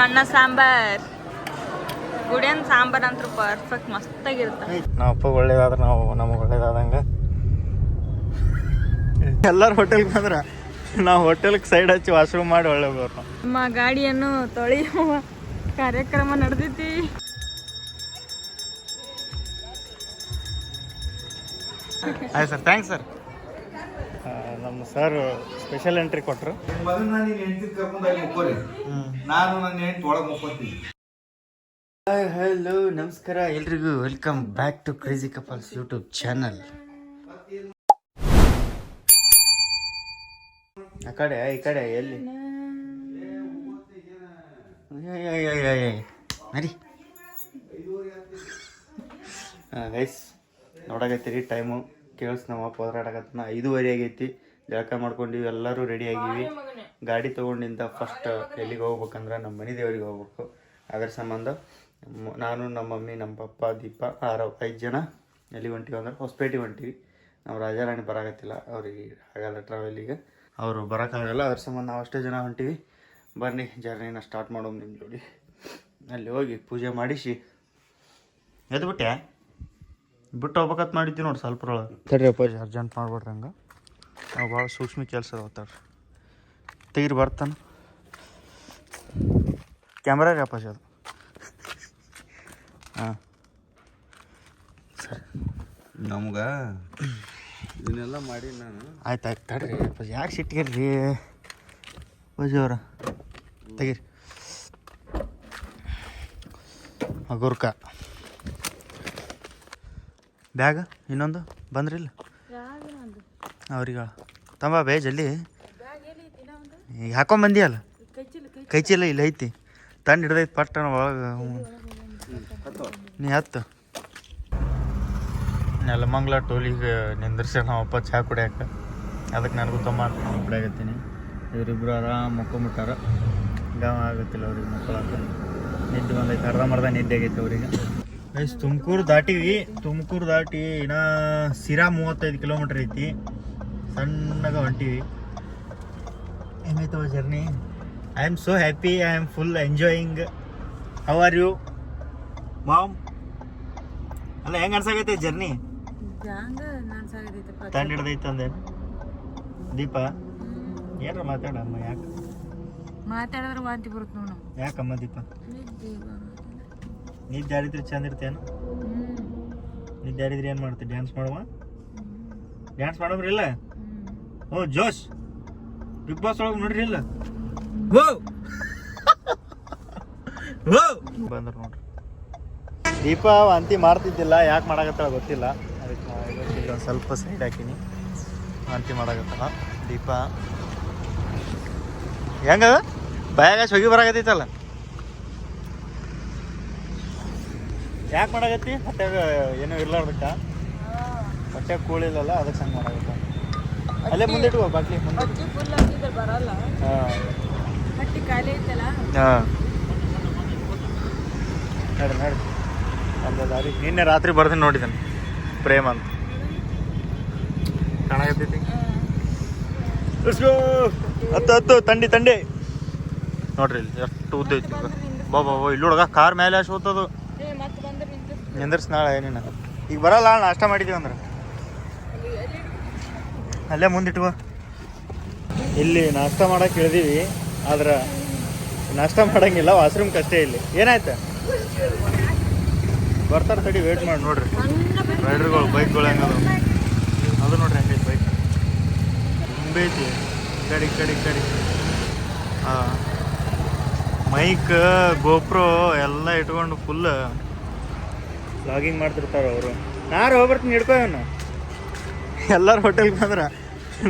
ಅನ್ನ ಸಾಂಬಾರ್ ಗುಡಿಯನ್ ಸಾಂಬಾರ್ ಅಂತ ಪರ್ಫೆಕ್ಟ್ ಮಸ್ತಾಗಿರುತ್ತೆ. ನಾವು ಅಪ್ಪ ಒಳ್ಳೇದಾದ್ರೆ ನಾವು ನಮಗೆ ಒಳ್ಳೇದಾದಂಗೆ ಎಲ್ಲರೂ ಹೋಟೆಲ್ಗೆ ಬಂದ್ರೆ ನಾವು ಹೋಟೆಲ್ಗೆ ಸೈಡ್ ಹಚ್ಚಿ ವಾಶ್ರೂಮ್ ಮಾಡಿ ಒಳ್ಳೆ ಬರೋರು. ನಮ್ಮ ಗಾಡಿಯನ್ನು ತೊಳೆಯುವ ಕಾರ್ಯಕ್ರಮ ನಡೆದೈತಿ. ಆಯ್ತು ಸರ್, ಥ್ಯಾಂಕ್ಸ್ ಸರ್. ನಮ್ಮ ಸರ್ ಸ್ಪೆಷಲ್ ಎಂಟ್ರಿ ಕೊಟ್ಟರು. ಹಲೋ ನಮಸ್ಕಾರ ಎಲ್ರಿಗೂ, welcome back to crazy couples YouTube channel. ಆ ಕಡೆ ಈ ಕಡೆ ಎಲ್ಲಿ ನರಿ ಗೈಸ್ ನೋಡಾಕತ್ತೀರಿ. ಟೈಮು ಕೇಳಿಸ್ ನಮ್ಮ ಅಪ್ಪ ಹೋದ್ರಾಡಕತ್ತನ 5:30 ಆಗೈತಿ. ಜಳಕ ಮಾಡ್ಕೊಂಡಿವಿ, ಎಲ್ಲರೂ ರೆಡಿ ಆಗಿವಿ. ಗಾಡಿ ತೊಗೊಂಡಿಂದ ಫಸ್ಟ್ ಎಲ್ಲಿಗೆ ಹೋಗ್ಬೇಕಂದ್ರೆ ನಮ್ಮ ಮನೆ ದೇವ್ರಿಗೆ ಹೋಗ್ಬೇಕು. ಅದರ ಸಂಬಂಧ ನಾನು, ನಮ್ಮ ಮಮ್ಮಿ, ನಮ್ಮ ಪಪ್ಪ, ದೀಪ 5 ಜನ ಎಲ್ಲಿಗೆ ಹೊಂಟಿವಿ ಅಂದ್ರೆ ಹೊಸಪೇಟೆಗೆ ಹೊಂಟಿವಿ. ನಾವು ರಾಜಾರಾಣಿ ಬರಾಕತ್ತಿಲ್ಲ, ಅವ್ರಿಗೆ ಆಗಲ್ಲ ಟ್ರಾವೆಲಿಗೆ, ಅವರು ಬರೋಕ್ಕಾಗಲ್ಲ. ಅದ್ರ ಸಂಬಂಧ ನಾವು ಅಷ್ಟೇ ಜನ ಹೊಂಟಿವಿ. ಬನ್ನಿ ಜರ್ನಿನ ಸ್ಟಾರ್ಟ್ ಮಾಡೋದು ನಿಮ್ಮ ಜೋಡಿ. ಅಲ್ಲಿ ಹೋಗಿ ಪೂಜೆ ಮಾಡಿಸಿ ಎದ್ಬಿಟ್ಟೆ ಬಿಟ್ಟು ಹೋಗ್ಬೇಕಂತ ಮಾಡಿದ್ವಿ ನೋಡಿ. ಸ್ವಲ್ಪರೊಳಗೆ ತಡ್ರಿಯಪ್ಪ, ಅರ್ಜೆಂಟ್ ಮಾಡ್ಬಿಡ್ರಿ. ಹಂಗೆ ನಾವು ಭಾಳ ಸೂಕ್ಷ್ಮ ಕೆಲಸ ಹೋಗ್ತಾರ್ರಿ. ತೆಗೀರಿ ಬರ್ತಾನೆ ಕ್ಯಾಮ್ರಾ ರೀ ಅಪ್ಪಾಜಿ ಅದು. ಹಾಂ ಸರಿ, ನಮ್ಗೆ ಇದನ್ನೆಲ್ಲ ಮಾಡಿ ನಾನು ಆಯ್ತು ತಡ್ರಿ ಅಪ್ಪಾಜಿ, ಯಾಕೆ ಸಿಟ್ಟಿಗೆಲ್ರಿ ಅಪ್ಪಾಜಿ ಅವ್ರ. ತೆಗೀರಿ ಗುರ್ಕ ಬ್ಯಾಗ ಇನ್ನೊಂದು ಬಂದ್ರಿಲ್ಲ ಅವ್ರಿಗೆ ತಂಬ ಬೇ ಜಲ್ದಿ. ಈಗ ಹಾಕೊಂಬಂದಿಯಲ್ಲ ಕೈ ಚೀಲ ಇಲ್ಲ ಐತಿ, ತಂದು ಹಿಡ್ದೈತಿ ಪಟ್ಟಣ ಒಳಗೆ. ನೀ ಹತ್ತು ನೆಲಮಂಗ್ಲ ಟೋಲಿಗೆ ನಿಂದ್ರಿಸಿ ನಾವಪ್ಪ ಚಹಾ ಕುಡಿಯಾಕ. ಅದಕ್ಕೆ ನನಗೂ ತಮ್ಮ ಕುಡಿಯಾಕತ್ತೀನಿ. ಇವರಿಬ್ರು ಆರಾಮ್ ಮಕ್ಕೊಂಬಿಟ್ಟಾರ. ಗಾವ ಆಗುತ್ತಿಲ್ಲ ಅವ್ರಿಗೆ ಮಕ್ಕಳಾಕ. ನಿದ್ದೆ ಬಂದೈತೆ, ಅರ್ಧಂಬರ್ಧ ನಿದ್ದೆ ಆಗೈತೆ ಅವ್ರಿಗೆ. ಗೈಸ್ ತುಮಕೂರು ದಾಟಿವಿ. ತುಮಕೂರು ದಾಟಿ ಇನ್ನೂ ಸಿರಾ 35 ಕಿಲೋಮೀಟ್ರ್ ಐತಿ. ಸಣ್ಣಗ ಹೊಂಟಿವಿ. ಹೆಂಗೈತವ journey? I am so happy, I am full enjoying. How are you mom? ಅಲ್ಲ ಹೆಂಗೆ ಅನ್ಸಾಗೈತೆ ಜರ್ನಿ? ತಂಡ ಹಿಡ್ದೈತೆ ಅಂದೇನು ದೀಪ? ಏನಾರ ಮಾತಾಡಮ್ಮ. ಯಾಕೆ ಮಾತಾಡಿದ್ರೆ ವಾಂತಿ ಬರುತ್ತೆ ನೋಡು. ಯಾಕಮ್ಮ ದೀಪ? ನಿದ್ದೆ ಆಡಿದ್ರೆ ಚಂದ ಇರ್ತೇನು? ನಿದ್ದೆ ಆಡಿದ್ರೆ ಏನು ಮಾಡ್ತೀವಿ? ಡ್ಯಾನ್ಸ್ ಮಾಡುವ? ಡ್ಯಾನ್ಸ್ ಮಾಡೋಬ್ರಿಲ್ಲ? ಓ ಜೋಶ್ ಬಿಗ್ ಬಾಸ್ ಒಳಗೆ ನೋಡ್ರಿ ಇಲ್ಲ? ಬಂದ್ರು ನೋಡ್ರಿ. ದೀಪ ವಾಂತಿ ಮಾಡ್ತಿದ್ದಿಲ್ಲ, ಯಾಕೆ ಮಾಡಾಕತ್ತಾಳ ಗೊತ್ತಿಲ್ಲ. ಅದಕ್ಕೆ ಇಲ್ಲೊಂದು ಸ್ವಲ್ಪ ಸೈಡ್ ಹಾಕಿನಿ. ವಾಂತಿ ಮಾಡಾಕತ್ತಾಳ ದೀಪ. ಹೆಂಗದ ಬಾಯಾಗ ಹೊಗೆ ಬರಾಕತ್ತೈತಲ್ಲ? ಯಾಕೆ ಮಾಡಾಕತ್ತಿ? ಹೊಟ್ಟೆಗ ಏನೂ ಇರ್ಲಾರ್ದಕ್ಕ? ಹೊಟ್ಟೆ ಕೂಳಿಲ್ಲಲ್ಲ, ಅದಕ್ಕೆ ಹಂಗೆ ಮಾಡಾಕತ್ತ. ಅಲ್ಲೇ ಮುಂದೆ ಇಟ್ಕೋ ಬಾಕ್ಲಿ ಮುಂದೆ. ಬರಲ್ಲ. ಹಾಂ ಹಟ್ಟಿ ಖಾಲಿ ಐತಲ್ಲ. ಹಾಂ ನಡ್ರಿ ನಡ್ರಿ. ಒಂದು ದಾರಿ ನಿನ್ನೆ ರಾತ್ರಿ ಬರ್ತೀನಿ ನೋಡಿದ್ದಾನೆ, ಪ್ರೇಮ್ ಅಂತ ಕಾಣಕತ್ತೈತಿ. ಹತ್ತು ತಂಡಿ ತಂಡಿ ನೋಡ್ರಿ ಇಲ್ಲಿ ಎಷ್ಟು ಉದ್ದ ಐತಿ. ಬಾಬಾ ಇಲ್ಲಿ ಹುಡುಗ ಕಾರ್ ಮೇಲೆ ಅಷ್ಟು ಹೋಗ್ತದು. ನಿಂದ್ರಸ್ ನಾಳೆ ಏನೇನ ಈಗ ಬರಲ್ಲ. ನಾಷ್ಟ ಮಾಡಿದ್ದೀವಿ ಅಂದ್ರೆ ಅಲ್ಲೇ ಮುಂದಿಟ್ಕೋ. ಇಲ್ಲಿ ನಾಷ್ಟ ಮಾಡಕ್ಕೆ ಇಳಿದೀವಿ, ಆದ್ರೆ ನಾಷ್ಟ ಮಾಡಂಗಿಲ್ಲ, ವಾಶ್ರೂಮ್ಗೆ ಅಷ್ಟೇ. ಇಲ್ಲಿ ಏನಾಯ್ತು? ಬರ್ತಾರೆ ತಡಿ, ವೇಟ್ ಮಾಡಿ ನೋಡ್ರಿ. ರೈಡರ್ಗಳು ಬೈಕ್ಗಳು ಹೆಂಗದ ಅದು ನೋಡ್ರಿ, ಹೆಂಗೈತಿ ಬೈಕ್ ತುಂಬೆ ಐತಿ. ಕಡಿ ಹಾಂ ಮೈಕ್ ಗೋಪ್ರೋ ಎಲ್ಲ ಇಟ್ಕೊಂಡು ಫುಲ್ ವ್ಲಾಗಿಂಗ್ ಮಾಡ್ತಿರ್ತಾರೆ ಅವರು. ನಾರು ಹೋಗ್ಬರ್ತೀನಿ, ಹಿಡ್ಕೋವನು. ಎಲ್ಲರೂ ಹೋಟೆಲ್ಗೆ ಬಂದ್ರೆ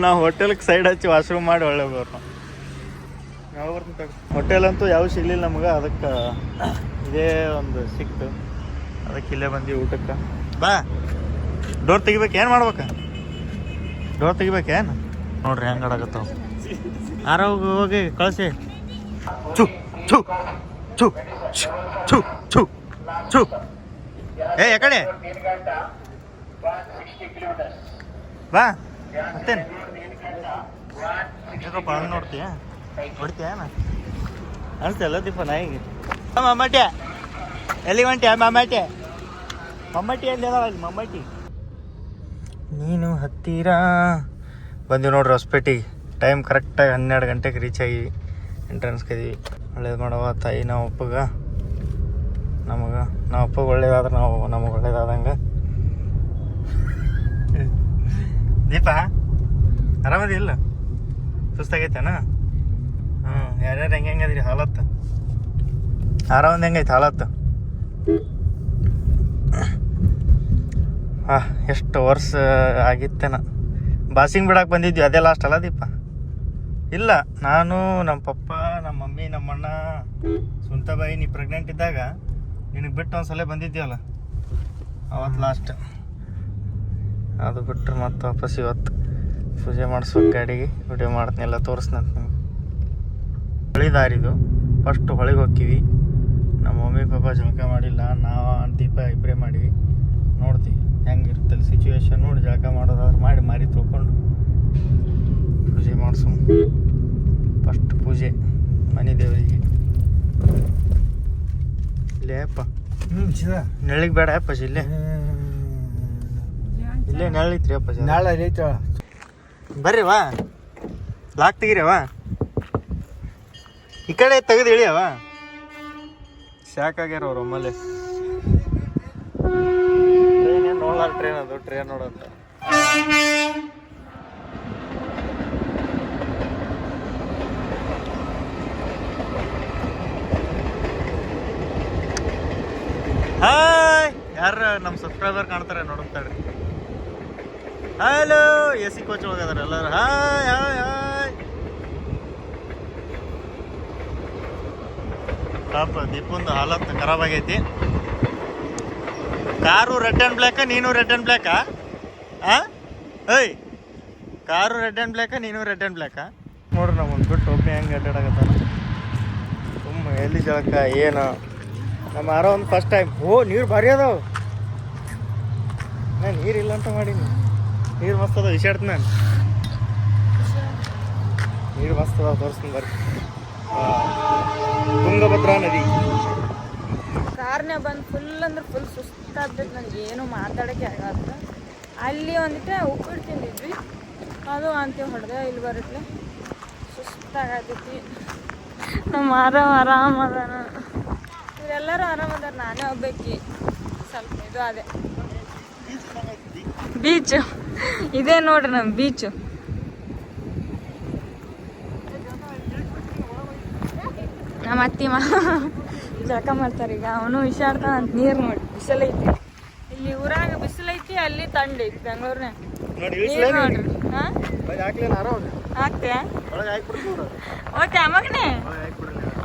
ನಾವು ಹೋಟೆಲ್ಗೆ ಸೈಡ್ ಹಚ್ಚಿ ವಾಶ್ರೂಮ್ ಮಾಡಿ ಒಳ್ಳೆ ಹೋಗೋರು. ನಾವು ಬರ್ತೀನಿ ತಗೋ. ಹೋಟೆಲ್ ಅಂತೂ ಯಾವ ಸಿಗಲಿಲ್ಲ ನಮಗೆ, ಅದಕ್ಕೆ ಇದೇ ಒಂದು ಸಿಕ್ತು, ಅದಕ್ಕೆ ಇಲ್ಲೇ ಬಂದೀವಿ ಊಟಕ್ಕೆ. ಬಾ ಡೋರ್ ತೆಗಿಬೇಕು, ಏನು ಮಾಡ್ಬೇಕು? ಡೋರ್ ತೆಗಿಬೇಕೇನು? ನೋಡ್ರಿ ಹೆಂಗೆ ಆಡಕತ್ತಾವ. ಯಾರೋ ಹೋಗಿ ಕಳಿಸಿ. ಚು ಚು ಚು ಚು ಚು ಚು ಏ ಯಾಕಡೆ ಬಾ. ಮತ್ತೇನು ಯಾಕಪ್ಪ ಹಂಗೆ ನೋಡ್ತೀಯ? ಹೊಡಿತೀಯನ? ಅನಿಸ್ತಲ್ಲ ದೀಪ ನಾಯಿಗೆ ಮಮ್ಮಟ್ಯ ಎಲ್ಲಿಗೆ ಹೊಂಟ್ಯಾ ಮಮ್ಮಟ್ಯ ಮಮ್ಮಟ್ಟಿ ಎಲ್ಲಿ ಅದಾವ ಅಲ್ಲಿ ಮಮ್ಮಟ್ಟಿ ನೀನು ಹತ್ತಿರ ಬಂದೀವಿ ನೋಡ್ರಿ ಹೊಸಪೇಟೆಗೆ ಟೈಮ್ ಕರೆಕ್ಟಾಗಿ 12 ಗಂಟೆಗೆ ರೀಚ್ ಆಗಿ ಎಂಟ್ರೆನ್ಸ್ಗೆ ಇದೀವಿ ಒಳ್ಳೇದು ಮಾಡವ ತಾಯಿ ನಾವು ಅಪ್ಪಗೆ ನಾವು ಅಪ್ಪಗೆ ಒಳ್ಳೇದಾದ್ರೆ ನಮಗೆ ಒಳ್ಳೇದಾದಂಗೆ ದೀಪ ಆರಾಮದಿ ಇಲ್ಲ ಸುಸ್ತಾಗೈತೇನ ಯಾರ್ಯಾರು ಹೆಂಗೆ ಅದಿರಿ ಹಾಲತ್ತು ಆರಾಮದ ಹೆಂಗೈತೆ ಹಾಲತ್ತು ಎಷ್ಟು ವರ್ಷ ಆಗಿತ್ತೇನ ಬಾಸಿಂಗ್ ಬಿಡಕ್ಕೆ ಬಂದಿದ್ವಿ ಅದೇ ಲಾಸ್ಟ್ ಅಲ್ಲ ದೀಪ ಇಲ್ಲ ನಾನು ನಮ್ಮ ಪಪ್ಪ ನಮ್ಮ ಮಮ್ಮಿ ನಮ್ಮಣ್ಣ ಸುಂತಾಬಾಯಿ ನೀ ಪ್ರೆಗ್ನೆಂಟ್ ಇದ್ದಾಗ ನಿನಗೆ ಬಿಟ್ಟು ಒಂದ್ಸಲ ಬಂದಿದ್ದೀವಲ್ಲ ಅವತ್ತು ಲಾಸ್ಟ್ ಅದು ಬಿಟ್ಟರೆ ಮತ್ತೆ ವಾಪಸ್ ಇವತ್ತು ಪೂಜೆ ಮಾಡಿಸ್ಬೇಕು ಗಾಡಿಗೆ ವಿಡಿಯೋ ಮಾಡ್ತೀನಿ ಎಲ್ಲ ತೋರಿಸ್ನಂತ ನಿಮ್ಗೆ ಹೊಳಿ ದಾರಿದು ಫಸ್ಟ್ ಹೊಳಿಗೆ ಹೋಗ್ತೀವಿ ನಮ್ಮ ಮಮ್ಮಿ ಪಾಪ ಜಳಕ ಮಾಡಿಲ್ಲ ನಾವು ದೀಪ ಇಬ್ಬರೇ ಮಾಡಿವಿ ನೋಡ್ತೀವಿ ಹೆಂಗಿರ್ತಲ್ಲ ಸಿಚುವೇಶನ್ ನೋಡಿ ಜಳಕ ಮಾಡೋದಾದ್ರೆ ಮಾಡಿ ಮಾರಿ ತೊಳ್ಕೊಂಡು ಪೂಜೆ ಮಾಡಿಸು ಫಸ್ಟ್ ಪೂಜೆ ಮನೆ ದೇವರಿಗೆ ಇಲ್ಲೇ ಅಪ್ಪ ನೆಳ್ಳಿಗೆ ಬೇಡ ಅಪ್ಪ ಇಲ್ಲೇ ಇಲ್ಲೇ ನೆಳ್ಳಿತ್ರಿ ಅಪ್ಪ ನಾಳೆ ಐತ ಬರ್ರಿ ವಾ ಲಾಕ್ ತೆಗಿರವ ಈ ಕಡೆ ತೆಗೆದು ಇಳಿಯವ ಶಾಕ್ ಆಗ್ಯಾರ ಅವ್ರು ಒಮ್ಮಲ್ಲೇ ಟ್ರೈನ್ ಏನು ನೋಡ್ಲಾರ ಟ್ರೈನ್ ಅದು ಟ್ರೈನ್ ನೋಡಂತ ಹಾಯ್ ಯಾರು ನಮ್ಮ ಸಬ್ಸ್ಕ್ರೈಬರ್ ಕಾಣ್ತಾರೆ ನೋಡುತ್ತಾಡ್ರಿ ಹಲೋ ಎ ಸಿ ಕೋಚ್ ಹೋಗದಾರ ಎಲ್ಲರೂ ಹಾಯ್ ಹಾಯ್ ಹಾಯ್ ಪಾಪ ದೀಪಂದು ಹಾಲತ್ತು ಖರಾಬ್ ಆಗೈತಿ ಕಾರು ರೆಡ್ ಆ್ಯಂಡ್ ಬ್ಲ್ಯಾಕ ನೀನು ರೆಡ್ ಆ್ಯಂಡ್ ಬ್ಲ್ಯಾಕಾ ಏಯ್ ಕಾರು ರೆಡ್ ಆ್ಯಂಡ್ ಬ್ಲ್ಯಾಕ ನೀನು ರೆಡ್ ಆ್ಯಂಡ್ ಬ್ಲ್ಯಾಕಾ ನೋಡ್ರಿ ನಾವು ಒಂದು ಬಿಟ್ಟು ಒಬ್ಬನೇ ಹೆಂಗೆ ಅಡ್ಡಾಡಕತ್ತಾನ ತುಂಬ ಎಲ್ಲಿ ಜಳಕ ಏನು ನಮ್ಮ ಆರೋ ಒಂದು ಫಸ್ಟ್ ಟೈಮ್ ನೀರು ಭಾರಿ ಅದಾವ ನಾನು ನೀರಿಲ್ಲ ಅಂತ ಮಾಡೀನಿ ನೀರು ಮಸ್ತ್ ಅದಾವ ವಿಷಾಡ್ತೀನಿ ನಾನು ನೀರು ಮಸ್ತ್ ಅದಾವ ತೋರಿಸ್ತೀನಿ ಬರ್ರಿ ತುಂಗಭದ್ರಾ ನದಿ ಕಾರ್ನೇ ಬಂದು ಫುಲ್ ಅಂದ್ರೆ ಫುಲ್ ಸುಸ್ತಾಗ್ತೈತೆ ನನಗೆ ಏನು ಮಾತಾಡೋಕ್ಕೆ ಆಗಲ್ಲ ಅಲ್ಲಿ ಒಂದಿಟ್ಟೆ ಉಪ್ಪಿಟ್ಟು ತಿಂದಿದ್ವಿ ಅದು ಅಂತೀವಿ ಹೊಡೆದೆ ಇಲ್ಲಿ ಬರತ್ಲೆ ಸುಸ್ತಾಗತೈತಿ ನಮ್ಮ ಆರಾಮದಾನ ಇವರೆಲ್ಲರೂ ಆರಾಮದಾರ ನಾನೇ ಹೋಗ್ಬೇಕು ಸ್ವಲ್ಪ ಇದು ಅದೇ ಬೀಚು ಇದೇ ನೋಡ್ರಿ ನಮ್ಮ ಬೀಚು ನಮ್ಮ ಅತ್ತಿ ಜಳಕ ಮಾಡ್ತಾರೆ ಈಗ ಅವನು ವಿಷಾಡ್ತಾನ ಅಂತ ನೀರು ನೋಡಿ ಬಿಸಿಲೈತಿ ಇಲ್ಲಿ ಊರಾಗ ಬಿಸಿಲೈತಿ ಅಲ್ಲಿ ತಂಡ ಐತಿ ಬೆಂಗಳೂರಿನಾಗ ನೀರು ನೋಡ್ರಿ ಹಾಕ್ತೆ ಓಕೆ ಅಮ್ಮಗನೇ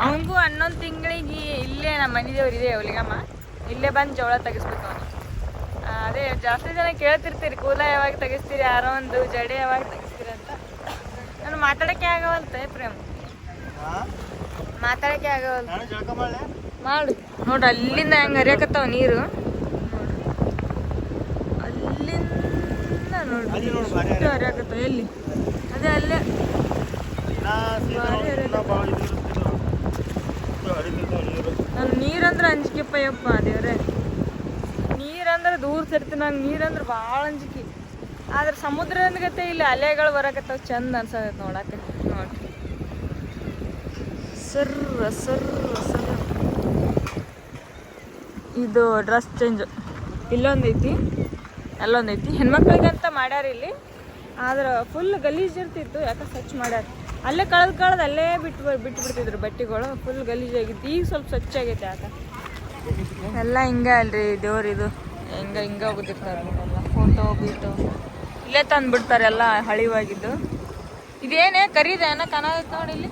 ಅವನಿಗೂ 11 ತಿಂಗಳಿಗೆ ಇಲ್ಲೇ ನಮ್ಮ ಮನೆ ದೇವ್ರು ಇದೆ ಅವಲಿಗಮ್ಮ ಇಲ್ಲೇ ಬಂದು ಜೋಳ ತೆಗಿಸ್ಬೇಕು ಅವನು ಅದೇ ಜಾಸ್ತಿ ಜನ ಕೇಳ್ತಿರ್ತೀರಿ ಕೂಲ ಯಾವಾಗ ತೆಗಿಸ್ತೀರಿ ಯಾರೋ ಒಂದು ಜಡೆ ಯಾವಾಗ ತೆಗಿಸ್ತೀರಿ ಅಂತ ನಾನು ಮಾತಾಡೋಕ್ಕೆ ಆಗವಲ್ತೆ ಪ್ರೇಮ್ ಮಾತಾಡೋಕ್ಕೆ ಆಗವಲ್ತ ಮಾಡು ನೋಡ್ರಿ ಅಲ್ಲಿಂದ ಹೆಂಗೆ ಹರಿಯಕತ್ತಾವ ನೀರು ಅಲ್ಲಿಂದ ನೋಡ್ರಿ ಹರಿಯಕತ್ತಾವ ಎಲ್ಲಿ ಅದೇ ಅಲ್ಲೇ ನಾನು ನೀರಂದ್ರೆ ಅಂಜಿಕೆಪ್ಪ ಯಪ್ಪ ದೇವ್ರೆ ನೀರಂದ್ರೆ ದೂರ ಸರ್ತಿ ನಂಗೆ ನೀರಂದ್ರೆ ಭಾಳ ಅಂಜಿಕೆ ಆದ್ರೆ ಸಮುದ್ರದ ಗತೆ ಇಲ್ಲಿ ಅಲೆಗಳು ಬರಕತ್ತಾವ ಚಂದ ಅನ್ಸತ್ತೆ ನೋಡಕ್ಕೆ ನೋಡ್ರಿ ಸರ್ರ ಸರ್ರ ಸರ್ರ ಇದು ಡ್ರೆಸ್ ಚೇಂಜ್ ಇಲ್ಲೊಂದೈತಿ ಅಲ್ಲೊಂದೈತಿ ಹೆಣ್ಮಕ್ಳಿಗಂತ ಮಾಡ್ಯಾರ ಇಲ್ಲಿ ಆದ್ರೆ ಫುಲ್ ಗಲೀಜು ಇರ್ತಿತ್ತು ಯಾಕೆ ಸ್ವಚ್ಛ ಮಾಡ್ಯಾರ ಅಲ್ಲೇ ಕಳೆದು ಅಲ್ಲೇ ಬಿಟ್ಬಿಡ್ತಿದ್ರು ಬಟ್ಟೆಗಳು ಫುಲ್ ಗಲೀಜಾಗಿತ್ತು ಈಗ ಸ್ವಲ್ಪ ಸ್ವಚ್ಛ ಆಗೈತೆ ಯಾಕೆ ಎಲ್ಲ ಹಿಂಗೆ ಅಲ್ರಿ ದೇವ್ರು ಇದು ಹಿಂಗೆ ಹೋಗುತ್ತಿರ್ತಾರೆ ಎಲ್ಲ ಫೋಟೋ ಗೀಟೋ ಇಲ್ಲೇ ತಂದು ಬಿಡ್ತಾರೆ ಎಲ್ಲ ಹಳಿವಾಗಿದ್ದು ಇದೇನೇ ಕರೀದೆ ಏನೋ ಕಾಣತ್ತೆ ನೋಡಿ ಇಲ್ಲಿ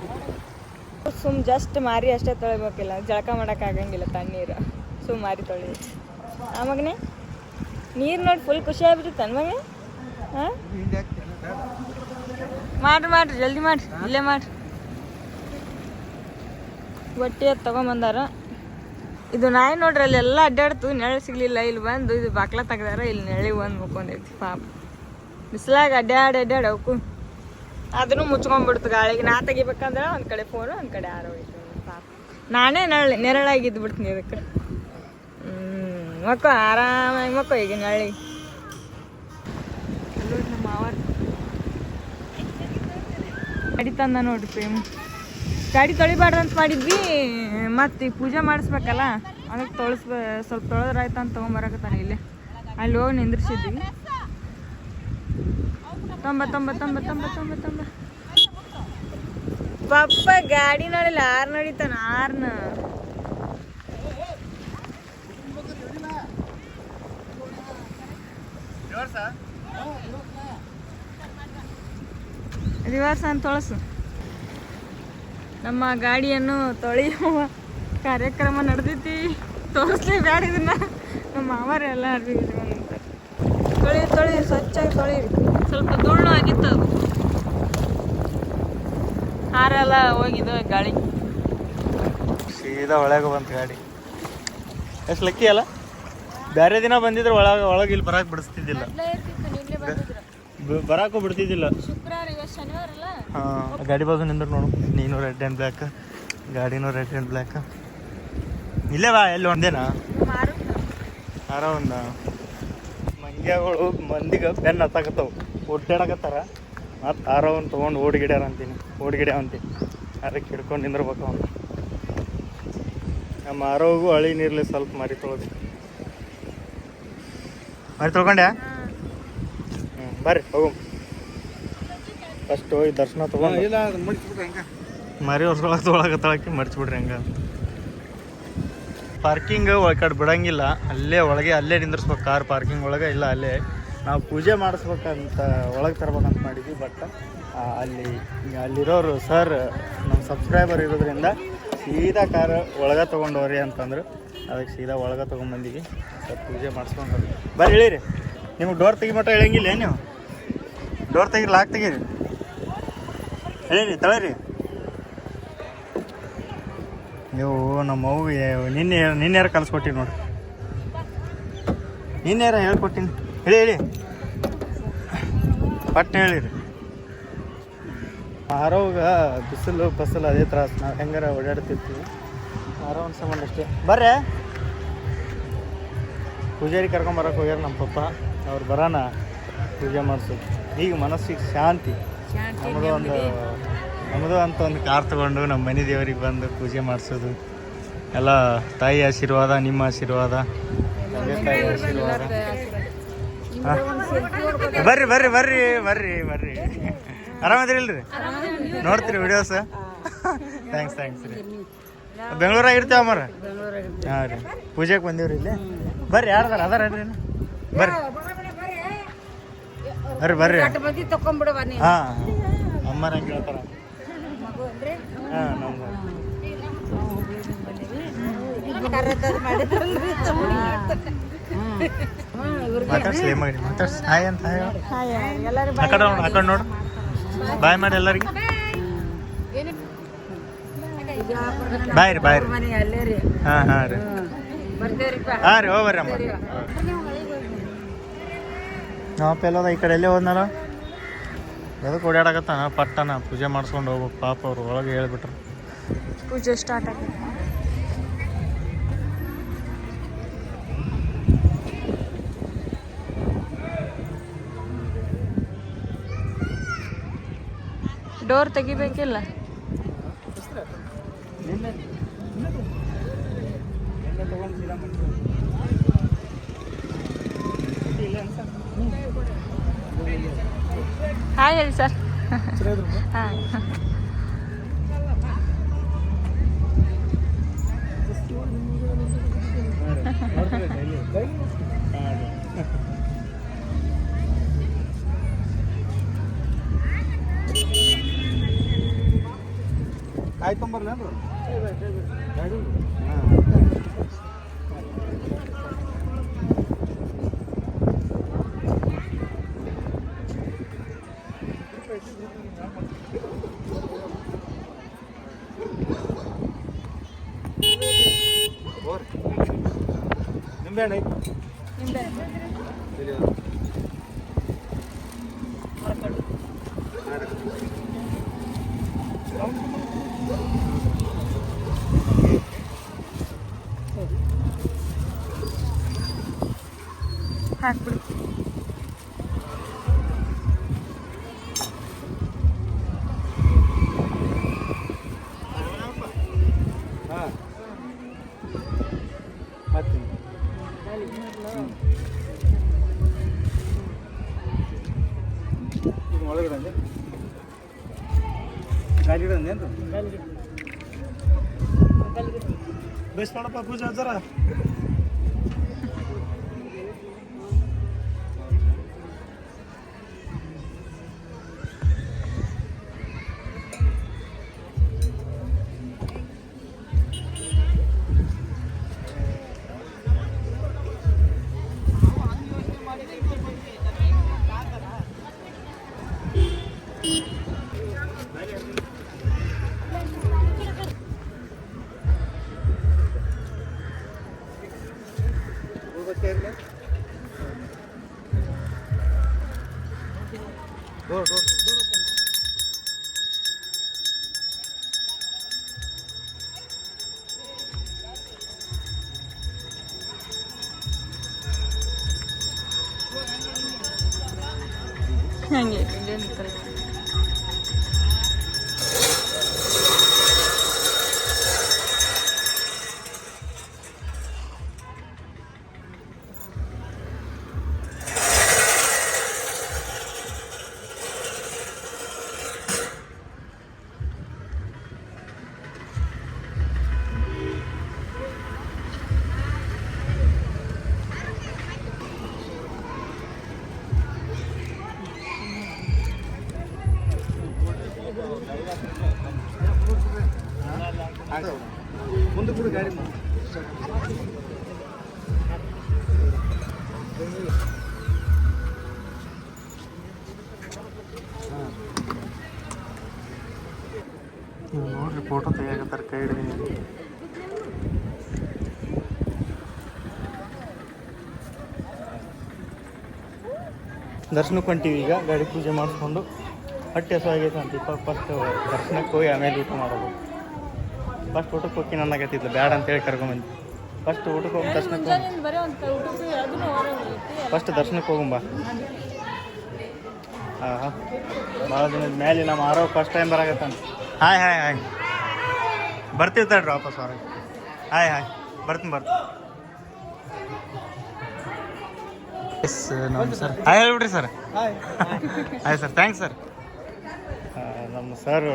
ಜಸ್ಟ್ ಮಾರಿ ಅಷ್ಟೇ ತೊಳಿಬೇಕಿಲ್ಲ ಜಳಕ ಮಾಡೋಕ್ಕಾಗಂಗಿಲ್ಲ ತಣ್ಣೀರು ಮಾರಿ ತೊಳಿ ಆಮಗನೇ ನೀರು ನೋಡಿ ಫುಲ್ ಖುಷಿ ಆಗ್ಬಿಟ್ಟಿತ್ತು ಅನ್ಮಗನೇ ಹಾಂ ಮಾಡ್ರಿ ಜಲ್ದಿ ಮಾಡ್ರಿ ಇಲ್ಲೇ ಮಾಡ್ರಿ ಬಟ್ಟೆ ಅದು ತೊಗೊಂಬಂದಾರ ಇದು ನಾಯಿ ನೋಡ್ರಿ ಅಲ್ಲಿ ಎಲ್ಲ ಅಡ್ಡಾಡ್ತು ನೆರಳು ಸಿಗ್ಲಿಲ್ಲ ಇಲ್ಲಿ ಬಂದು ಇದು ಬಾಕ್ಲ ತೆಗ್ದಾರ ಇಲ್ಲಿ ನೆರಳಿಗೆ ಬಂದು ಮುಕ್ಕೊಂಡೈತಿ ಪಾಪ ಬಿಸಿಲಾಗ ಅಡ್ಡಾಡಿ ಅವಕ್ಕೂ ಅದನ್ನು ಮುಚ್ಕೊಂಡ್ಬಿಡ್ತು ಗಾಳಿಗೆ ನಾ ತೆಗಿಬೇಕಂದ್ರೆ ಒಂದು ಕಡೆ ಫೋನು ಒಂದು ಕಡೆ ಆರೋಗ್ಯ ಪಾಪ ನಾನೇ ನೆರಳಾಗಿದ್ದು ಬಿಡ್ತೀನಿ ಅದಕ್ಕೆ. ಮಕ್ಕಳು ಆರಾಮಾಗಿ ಮಕ್ಕಳು ಈಗ ನಳ್ಳಿ ನಮ್ಮ ಮಾವಾರ ಗಾಡಿ ತಂದ ನೋಡ್ರಿ ಪ್ರೇಮ್. ಗಾಡಿ ತೊಳಿಬಾರ್ದಂತ ಮಾಡಿದ್ವಿ, ಮತ್ತು ಈಗ ಪೂಜೆ ಮಾಡಿಸ್ಬೇಕಲ್ಲ ಅದಕ್ಕೆ ಸ್ವಲ್ಪ ತೊಳೆದ್ರಾಯ್ತು ಅಂತ ತೊಗೊಂಬರಕತ್ತಾನೆ. ಇಲ್ಲಿ ಅಲ್ಲಿ ಹೋಗಿ ನಿಂದ್ರಿಸಿದ್ವಿ. ತೊಂಬ ಪಪ್ಪ ಗಾಡಿ ನೋಡಿಲ್ಲ, ಆರು ನಡೀತಾನ ಆರ್ನ. ರಿವರ್ಸ್ ಅಂತ ತೊಳಸು. ನಮ್ಮ ಗಾಡಿಯನ್ನು ತೊಳೆಯುವ ಕಾರ್ಯಕ್ರಮ ನಡೆದೈತಿ. ತೋರಿಸ್ಲಿ ಬ್ಯಾಡ ಇದನ್ನ. ನಮ್ಮ ಮಾವರೆಲ್ಲ ತೊಳಿ ಸ್ವಚ್ಛಾಗಿ ತೊಳಿರಿ. ಸ್ವಲ್ಪ ಧೂಳು ಆಗಿತ್ತು ಅದು, ಹಾರೆಲ್ಲ ಹೋಗಿದ್ದು ಗಾಳಿ. ಸೀದಾ ಒಳಗೆ ಬಂತು ಗಾಡಿ. ಎಷ್ಟು ಲಕ್ಕಿ ಅಲ್ಲ, ಬೇರೆ ದಿನ ಬಂದಿದ್ರೆ ಒಳಗೆ ಇಲ್ಲಿ ಬರಕ್ಕೆ ಬಿಡಿಸ್ತಿದ್ದಿಲ್ಲ, ಬರಾಕು ಬಿಡ್ತಿದ್ದಿಲ್ಲ. ಶುಕ್ರವಾರ ಇವತ್ತು ಶನಿವಾರ ಅಲ್ಲ. ಹಾಂ, ಗಾಡಿ ಬಾಜು ನಿಂದ್ರೆ ನೋಡು, ನೀನು ರೆಡ್ ಆ್ಯಂಡ್ ಬ್ಲ್ಯಾಕ್, ಗಾಡಿನೂ ರೆಡ್ ಆ್ಯಂಡ್ ಬ್ಲ್ಯಾಕ್. ಇಲ್ಲೇ ಬಾ, ಎಲ್ಲಿ ಒಂದೇನಾ ಆರ ಒಂದ ಮಂಗ್ಯಗಳು ಮಂದಿಗೆ ಬೆನ್ನು ಹತ್ತಾಕತ್ತವು, ಒಡ್ಡಾಡಕತ್ತಾರ. ಮತ್ತು ಆರವನ್ನ ತೊಗೊಂಡು ಓಡಿಗಿಡ್ಯಾರ ಅಂತೀನಿ, ಅಂತೀನಿ. ಅದಕ್ಕೆ ಹಿಡ್ಕೊಂಡು ನಿಂದಿರ್ಬೇಕು ಅವನು. ನಮ್ಮ ಆರೋಗೂ ಹಳಿ ನೀರ್ಲಿ ಸ್ವಲ್ಪ ಮರಿ ತೊಳ್ಕೊಂಡ್ಯಾ? ಬರ್ರಿ ಹೋಗು. ಫಸ್ಟ್ ಹೋಗಿ ದರ್ಶನ ತೊಗೊಂಡು ಮರಿ ವರ್ಷೊಳಗೆ ತೊಗೊಳಕತ್ತಾಳಕ್ಕೆ ಮರ್ಚಿಬಿಡ್ರಿ ಹಂಗೆ. ಪಾರ್ಕಿಂಗ್ ಕಡೆ ಬಿಡಂಗಿಲ್ಲ, ಅಲ್ಲೇ ನಿಂದಿರ್ಸ್ಬೇಕು ಕಾರ್ ಪಾರ್ಕಿಂಗ್ ಒಳಗೆ. ಇಲ್ಲ ಅಲ್ಲೇ ನಾವು ಪೂಜೆ ಮಾಡಿಸ್ಬೇಕಂತ ಒಳಗೆ ತರ್ಬೇಕಂತ ಮಾಡಿದ್ವಿ. ಬಟ್ ಅಲ್ಲಿರೋರು ಸರ್ ನಮ್ಮ ಸಬ್ಸ್ಕ್ರೈಬರ್ ಇರೋದ್ರಿಂದ ಸೀದಾ ಕಾರ್ ಒಳಗೆ ತೊಗೊಂಡವ್ರಿ ಅಂತಂದ್ರು. ಅದಕ್ಕೆ ಸೀದಾ ಒಳಗೆ ತೊಗೊಂಡ್ಬಂದಿವಿ. ಸರ್ ಪೂಜೆ ಮಾಡಿಸ್ಕೊಂಡು ಬರ್ರಿ. ಇಳೀರಿ. ನಿಮ್ಗೆ ಡೋರ್ ತೆಗಿಮಟ್ಟ ಇಳಂಗಿಲ್ಲ ನೀವು? ಡೋರ್ ತೆಗೀರಿ, ಲಾಕ್ ತೆಗೀರಿ, ಹೇಳೀರಿ, ತಳೀರಿ. ನೀವು ನಮ್ಮ ಅವ್ಗೆ ನಿನ್ನೆ ಕಲಿಸ್ಕೊಟ್ಟಿನಿ ನೋಡ್ರಿ, ನಿನ್ನೆ ಹೇಳ್ಕೊಟ್ಟಿನಿ. ಹೇಳಿ ಪಟ್ನ ಹೇಳಿರಿ. ಆರೋಗ ಬಿಸಿಲು ಬಸ್ಸಲು ಅದೇ ತ್ರಾಸು. ನಾವು ಹೆಂಗಾರ ಓಡಾಡ್ತಿರ್ತೀವಿ. ಆರೋ ಒಂದು ಸಂಬಂಧ ಅಷ್ಟೇ. ಬರ್ರೆ ಪೂಜಾರಿ ಕರ್ಕೊಂಬರಕ್ಕೆ ಹೋಗ್ಯಾರ ನಮ್ಮ ಪಪ್ಪ. ಅವ್ರು ಬರೋಣ ಪೂಜೆ ಮಾಡಿಸೋದು. ಈಗ ಮನಸ್ಸಿಗೆ ಶಾಂತಿ. ನಮ್ಮದು ಅಂತ ಒಂದು ಕಾರ್ ತೊಗೊಂಡು ನಮ್ಮ ಮನೆ ದೇವರಿಗೆ ಬಂದು ಪೂಜೆ ಮಾಡಿಸೋದು ಎಲ್ಲ ತಾಯಿ ಆಶೀರ್ವಾದ, ನಿಮ್ಮ ಆಶೀರ್ವಾದ, ತಂದೆ ತಾಯಿ ಆಶೀರ್ವಾದ. ಬರ್ರಿ ಬರ್ರಿ ಬರ್ರಿ ಬರ್ರಿ ಬರ್ರಿ. ಆರಾಮದಿರಿಲ್ರಿ? ನೋಡ್ತೀರಿ ವಿಡಿಯೋಸ್? ಥ್ಯಾಂಕ್ಸ್ ರೀ. ಬೆಂಗಳೂರಾಗ ಇರ್ತೇವೆ ಅಮ್ಮರ. ಹಾಂ ರೀ, ಪೂಜೆಗೆ ಬಂದೀವ್ರಿ ಇಲ್ಲಿ. ಬರ್ರಿ, ಯಾರ್ದಾರ ಅದಾರ ರೀ? ಬರ್ರಿ ಬರ್ರಿ ಬರ್ರಿ. ಹಾಂ, ಅಮ್ಮರ ಹಂಗೆ ಹೇಳ್ತಾರ. ಹಾಂ, ನಮ್ದು ಮಾತಾಡ್ಸ್ಲಿ ಮಗನಿ, ಮಾತಾಡ್ಸಿ. ಹಾಯ್ ಅಂತ ಆ ಕಡೆ ನೋಡು, ಬಾಯ್ ಮಾಡಿ ಎಲ್ಲರಿಗೆ. ಬಾಯ್ ರೀ ಹಾಂ ರೀ ಹೋಗ್ಬರ್ರಿ ಅಮ್ಮ. ನಾವಪ್ಪ ಎಲ್ಲೋದ ಈ ಕಡೆ ಎಲ್ಲೇ ಹೋದ್ನಾರ, ಎದಕ್ಕೆ ಓಡಾಡಕತ್ತಾನ ಪಟ್ಟನ ಪೂಜೆ ಮಾಡಿಸ್ಕೊಂಡು ಹೋಗ್ಬೇಕು. ಪಾಪ ಅವ್ರು ಒಳಗೆ ಹೇಳ್ಬಿಟ್ರು. ಪೂಜೆ ಸ್ಟಾರ್ಟ್ ಆಗುತ್ತೆ. ಡೋರ್ ತೆಗಿಬೇಕಿಲ್ಲ? ಹಾಯ್ ಹೇಳಿ ಸರ್. ಹಾಂ, ಆಯ್ತಂಬರ್ಲೇನ್ರಿ? ನಿಂಬೆ ಹಣ್ಣು ಐತಿ? ನಿಂಬೆ ಹಾಕ್ಬಿಡಿ. ಹಾಂ ಮತ್ತೆ ಇದು ಒಳಗಡೆ ಅಂದೆ ಗಾಡಿ ಅಂದೇನು ಬೇಸ್ ಮಾಡಪ್ಪ ಪೂಜೆ ಹಚ್ಚಾರ. ಹಂಗೆ ಇಲ್ಲೇ ನಿಂತಾರೆ. ಮುಂದೆ ಕೂಡ ಗಾಡಿ ನೋಡ್ರಿ ಫೋಟೋ ತೆಗಿಯಾಕತ್ತಾರ ಕೈ ಹಿಡಿದೀನಿ. ದರ್ಶನಕ್ಕೆ ಹೊಂಟೀವಿ ಈಗ. ಗಾಡಿ ಪೂಜೆ ಮಾಡಿಸ್ಕೊಂಡು ಹೊಟ್ಟೆ ಹಸುವಾಗೈತೆ ಅಂತ ಫಸ್ಟ್ ದರ್ಶನಕ್ಕೆ ಹೋಗಿ ಆಮೇಲೆ ಊಟ ಮಾಡೋದು. ಫಸ್ಟ್ ಊಟಕ್ಕೆ ಹೋಗಿ ನನಗತ್ತಿದ್ಲು ಬೇಡ ಅಂತೇಳಿ ಕರ್ಕೊಂಬಂದು. ಫಸ್ಟ್ ಊಟಕ್ಕೆ ಹೋಗಿ ದರ್ಶನಕ್ಕೆ ಬರೀ ಒಂದು ಊಟಕ್ಕೆ ಅದನ್ನು ಹೊರಗೆ ಹೋಗೈತಿ. ಫಸ್ಟ್ ದರ್ಶನಕ್ಕೆ ಹೋಗುಂಬ. ಹಾಂ ಭಾಳ ದಿನದ ಮೇಲೆ ನಮ್ಮ ಆರೋ ಫಸ್ಟ್ ಟೈಮ್ ಬರಾಕತ್ತಾನ. ಹಾಯ್ ಹಾಯ್ ಹಾಯ್ ಬರ್ತೀವಿ ತಡ್ರಿ ವಾಪಸ್ ಹೊರಗೆ. ಹಾಯ್ ಹಾಯ್ ಬರ್ತೀನಿ ಎಸ್ ನಮ್ಮ ಸರ್ ಹಾಯ್ ಹೇಳ್ಬಿಡ್ರಿ sir. Hi sir thanks sir. ನಮ್ಮ ಸರ್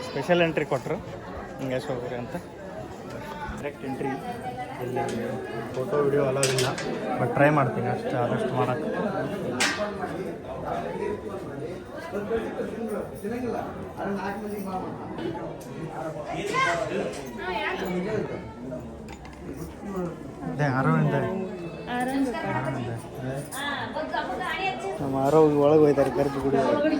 ಸ್ಪೆಷಲ್ ಎಂಟ್ರಿ ಕೊಟ್ಟರು ಹಿಂಗೇಶ್ ಹೋಗ್ರಿ ಅಂತ. Direct entry. ಇಲ್ಲಿ ಫೋಟೋ ವಿಡಿಯೋ ಅಲಾವಿಲ್ಲ, ಬಟ್ ಟ್ರೈ ಮಾಡ್ತೀನಿ ಅಷ್ಟು ಆದಷ್ಟು ಮಾಡೋಕ್ಕೆ. ಅರವಿಂದ ನಮ್ಮ ಆರೋ ಒಳಗೆ ಹೋಯ್ತಾರೆ ಗರ್ಭಗುಡಿ ಒಳಗೆ.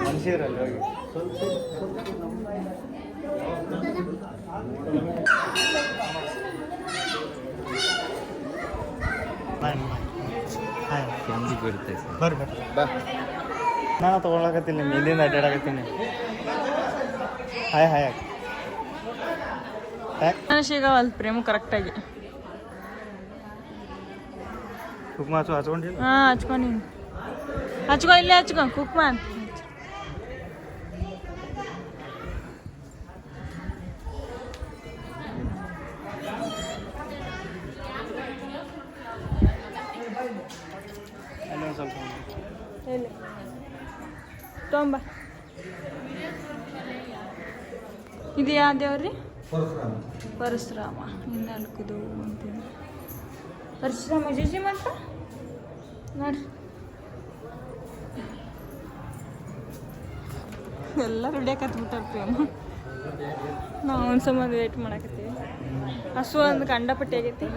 ಮನುಷ್ಯರಲ್ಲಿ ಹೋಗಿ ಬರ್ರಿ ಬರ್ರಿ ಬಾ. ನಾನು ತೊಗೊಳಕತ್ತೀನಿ, ನಿಮ್ಮ ಇಲ್ಲಿಂದ ಅಡ್ಡಾಡಕತ್ತೀನಿ. ಹಾಯ್ ಹಾಯ್ ಸಿಗವಲ್ ಪ್ರೇಮು ಕರೆಕ್ಟಾಗಿ. ಕುಕ್ಮ ಹಚ್ಕೊಂಡಿಲ್ಲ. ಹಾಂ ಹಚ್ಕೊಂಡಿನಿ. ಹಚ್ಕೊ ಇಲ್ಲೇ ಹಚ್ಕೊ ಕುಕ್ಮ. ಅಲ್ಲೊಂದು ಸ್ವಲ್ಪ ಎಲ್ಲಿ ತೊಂಬ. ಇದು ಯಾವ ದೇವ್ರಿ? ಪರಶುರಾಮ. ಇನ್ನಾಲ್ಕುದು ಅಂತೀನಿ ಪರಶುರಾಮ ಜೀಜಿ ಅಂತ ನೋಡ್ರಿ. ಎಲ್ಲ ರೆಡಿಯಾಕತ್ಬಿಟ್ಟಾರ ಪ್ರೇಮ. ನಾವು ಒಂದು ಸಂಬಂಧ ವೇಟ್ ಮಾಡಕತ್ತೀವಿ. ಹಸು ಒಂದು ಕಂಡಪಟ್ಟಿ ಆಗೈತಿ.